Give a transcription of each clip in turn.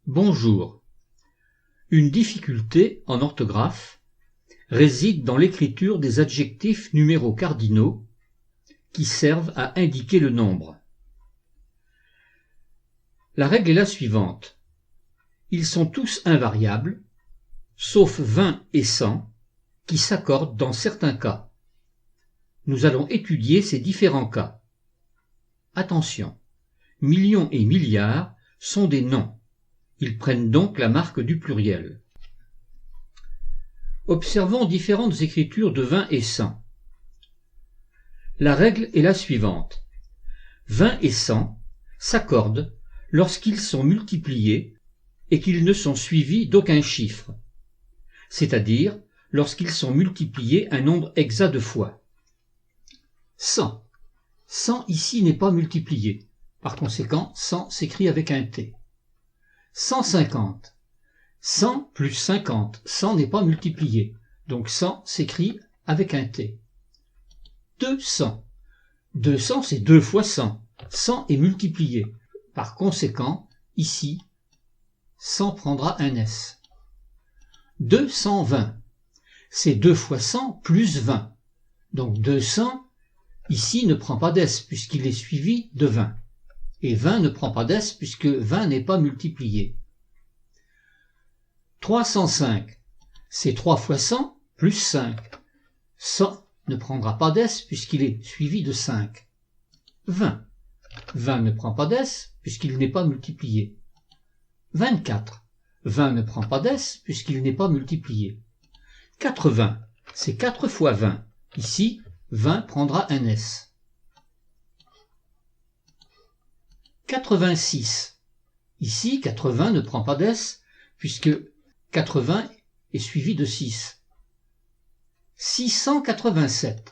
Bonjour. Une difficulté en orthographe réside dans l'écriture des adjectifs numéros cardinaux qui servent à indiquer le nombre. La règle est la suivante. Ils sont tous invariables, sauf 20 et 100, qui s'accordent dans certains cas. Nous allons étudier ces différents cas. Attention, millions et milliards sont des noms. Ils prennent donc la marque du pluriel. Observons différentes écritures de 20 et 100. La règle est la suivante. 20 et 100 s'accordent lorsqu'ils sont multipliés et qu'ils ne sont suivis d'aucun chiffre, c'est-à-dire lorsqu'ils sont multipliés un nombre exact de fois. 100. 100 ici n'est pas multiplié. Par conséquent, 100 s'écrit avec un T. 150. 100 plus 50. 100 n'est pas multiplié. Donc 100 s'écrit avec un T. 200. 200 c'est 2 fois 100. 100 est multiplié. Par conséquent, ici, 100 prendra un S. 220. C'est 2 fois 100 plus 20. Donc 200, ici, ne prend pas d'S puisqu'il est suivi de 20. Et 20 ne prend pas d'S puisque 20 n'est pas multiplié. 305. C'est 3 fois 100 plus 5. 100 ne prendra pas d'S puisqu'il est suivi de 5. 20. 20 ne prend pas d'S puisqu'il n'est pas multiplié. 24. 20 ne prend pas d'S puisqu'il n'est pas multiplié. 80. C'est 4 fois 20. Ici, 20 prendra un S. 86. Ici, 80 ne prend pas d'S puisque 80 est suivi de 6. 687.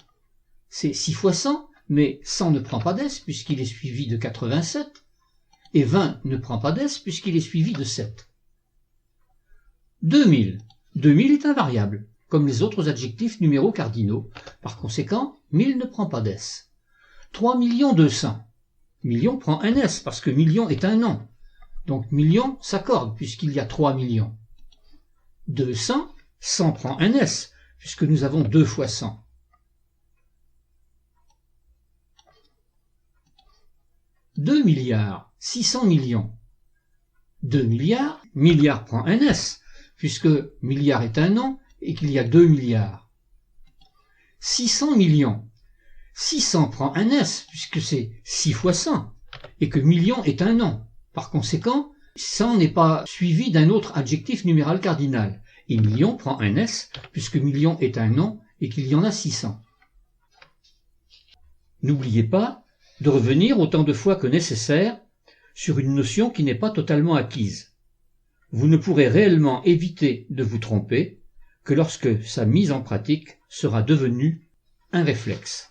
C'est 6 fois 100, mais 100 ne prend pas d'S puisqu'il est suivi de 87. Et 20 ne prend pas d'S puisqu'il est suivi de 7. 2000. 2000 est invariable, comme les autres adjectifs numéros cardinaux. Par conséquent, 1000 ne prend pas d'S. 3 200. Million prend un S parce que million est un nom. Donc million s'accorde puisqu'il y a 3 millions. 200, 100 prend un S puisque nous avons 2 fois 100. 2 milliards, 600 millions. 2 milliards, milliard prend un S puisque milliard est un nom et qu'il y a 2 milliards. 600 millions. 600 prend un S puisque c'est 6 fois 100 et que million est un nom. Par conséquent, 100 n'est pas suivi d'un autre adjectif numéral cardinal. Et million prend un S puisque million est un nom et qu'il y en a 600. N'oubliez pas de revenir autant de fois que nécessaire sur une notion qui n'est pas totalement acquise. Vous ne pourrez réellement éviter de vous tromper que lorsque sa mise en pratique sera devenue un réflexe.